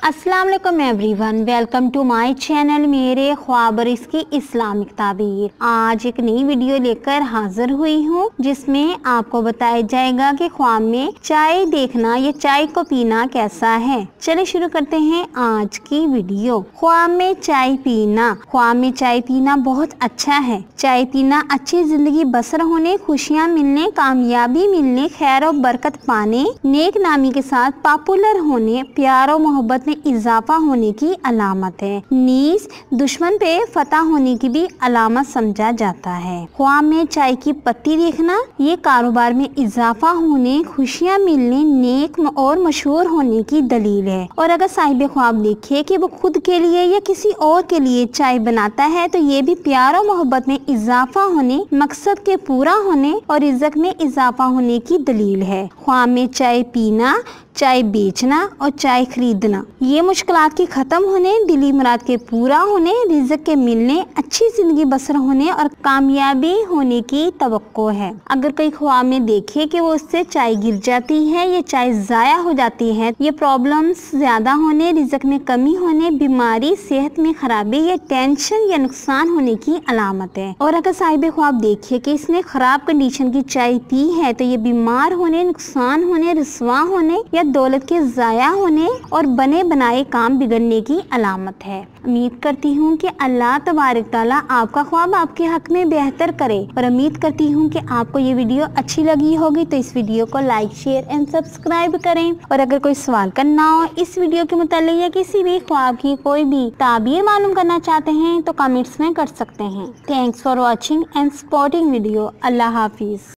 अस्सलाम वालेकुम everyone, welcome to my channel मेरे ख्वाब और इसकी इस्लामिक ताबीर। आज एक नई वीडियो लेकर हाजिर हुई हूँ जिसमें आपको बताया जाएगा कि ख्वाब में चाय देखना या चाय को पीना कैसा है। चलिए शुरू करते हैं आज की वीडियो। ख्वाब में चाय पीना। ख्वाब में चाय पीना बहुत अच्छा है। चाय पीना अच्छी जिंदगी बसर होने, खुशियाँ मिलने, कामयाबी मिलने, खैर और बरकत पाने, नेक नामी के साथ पॉपुलर होने, प्यार और मोहब्बत में इजाफा होने की अलामत है। नीस दुश्मन पे फतह होने की भी अलामत समझा जाता है। ख्वाब में चाय की पत्ती देखना, ये कारोबार में इजाफा होने, खुशियाँ मिलने, नेक और मशहूर होने की दलील है। और अगर साहिब ख्वाब देखे कि वो खुद के लिए या किसी और के लिए चाय बनाता है तो ये भी प्यार और मोहब्बत में इजाफा होने, मकसद के पूरा होने और इज्जत में इजाफा होने की दलील है। ख्वाब में चाय पीना, चाय बेचना और चाय खरीदना, ये मुश्किलात के ख़त्म होने, दिली मुराद के पूरा होने, रिज़्क़ के मिलने, अच्छी ज़िंदगी बसर होने और कामयाबी होने की तवक्को है। अगर कोई ख्वाब में देखे कि वो उससे चाय गिर जाती है या चाय ज़ाया हो जाती है, ये प्रॉब्लम्स ज़्यादा होने, रिज़्क़ में कमी होने, बीमारी, सेहत में खराबी या टेंशन या नुकसान होने की अलामत है। और अगर साहिब ख्वाब देखे कि इसने ख़राब कंडीशन की चाय पी है तो ये बीमार होने, नुकसान होने, रुसवा होने या दौलत के ज़ाया होने और बने बनाए काम बिगड़ने की अलामत है। उम्मीद करती हूँ कि अल्लाह तबारक ताला आपका ख्वाब आपके हक में बेहतर करे और उम्मीद करती हूँ कि आपको ये वीडियो अच्छी लगी होगी तो इस वीडियो को लाइक, शेयर एंड सब्सक्राइब करें। और अगर कोई सवाल करना हो इस वीडियो के मुताल्लिक या किसी भी ख्वाब की कोई भी ताबीर मालूम करना चाहते हैं तो कमेंट्स में कर सकते हैं। Thanks for watching and supporting video. Allah Hafiz.